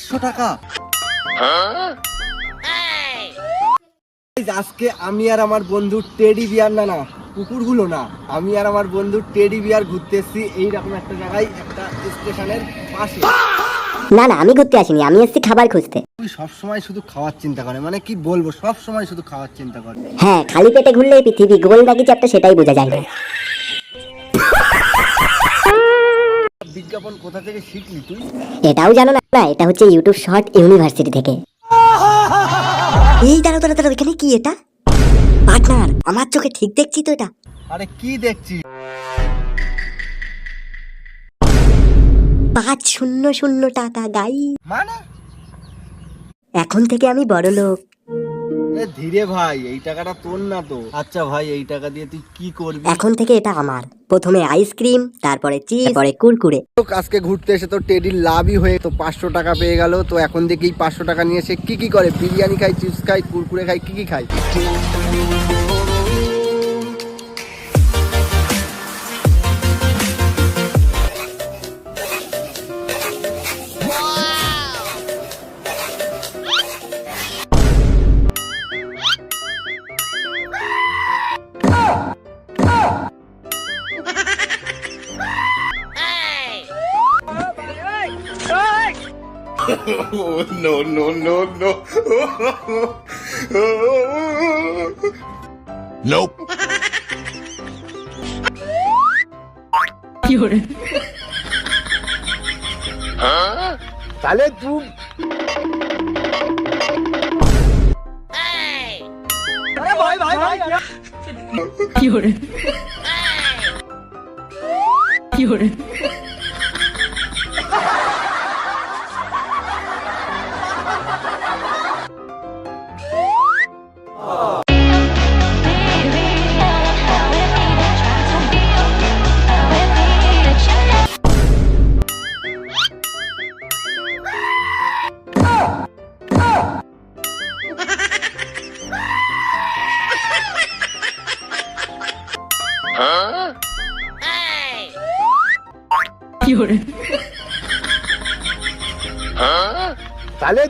500 টাকা। আজকে আমি আর আমার বন্ধু টেডি বিয়ার না কুকুরগুলো না, আমি আর আমার বন্ধু টেডি বিয়ার ঘুরতে এসেছি এইরকম একটা জায়গায়, একটা স্টেশনের পাশে। না না, আমি ঘুরতে আসিনি, আমি এসেছি খাবার খুঁজতে। তুই সবসময় শুধু খাওয়ার চিন্তা করে, মানে কি বলবো, সবসময় শুধু খাওয়ার চিন্তা করে। হ্যাঁ, খালি পেটে ঘুরলে পৃথিবী গোল নাকি চ্যাপ্টা সেটাই বোঝা যায় না। বিজ্ঞাপন কোথা থেকে শিখলি তুই? এটাও জানো না? এটা হচ্ছে ইউটিউব শর্ট ইউনিভার্সিটি থেকে। এই দাঁড়াও দাঁড়াও, এখানে কি এটা? পার্টনার, আমার চোখে ঠিক দেখছি তো এটা? আরে কি দেখছিস? 500 টাকা গাই। মানে এখন থেকে আমি বড় লোক। ধীরে ভাই, এই টাকাটা তোর না তো। আচ্ছা ভাই, এই টাকা দিয়ে তুই কি করবি? এখন থেকে এটা আমার। প্রথমে আইসক্রিম, তারপরে চিজ, তারপরে কুরকুরে। আজকে ঘুরতে এসে তো টেডির লাভই হয়ে তো 500 টাকা পেয়ে গেল। তো এখন দেখি 500 টাকা নিয়ে সে কি করে, বিরিয়ানি খাই, চিপস খাই, কুরকুরে খাই, কি খাই। Oh, no, no, no, no. Nope. তাহলে তুই তাহলে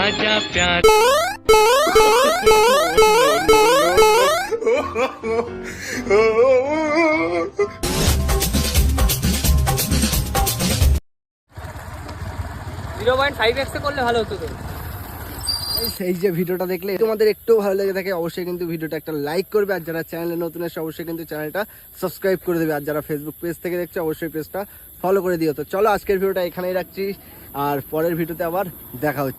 आजा प्यार করলে ভালো হতো তো। এই যে ভিডিওটা দেখলে তোমাদের একটু ভালো লেগে থাকে, অবশ্যই কিন্তু ভিডিওটা একটা লাইক করবে। আর যারা চ্যানেলে নতুন এসে অবশ্যই কিন্তু চ্যানেলটা সাবস্ক্রাইব করে দেবে। আর যারা ফেসবুক পেজ থেকে দেখছে অবশ্যই পেজটা ফলো করে দিও। তো চলো আজকের ভিডিওটা এখানেই রাখছি, আর পরের ভিডিওতে আবার দেখা হচ্ছে।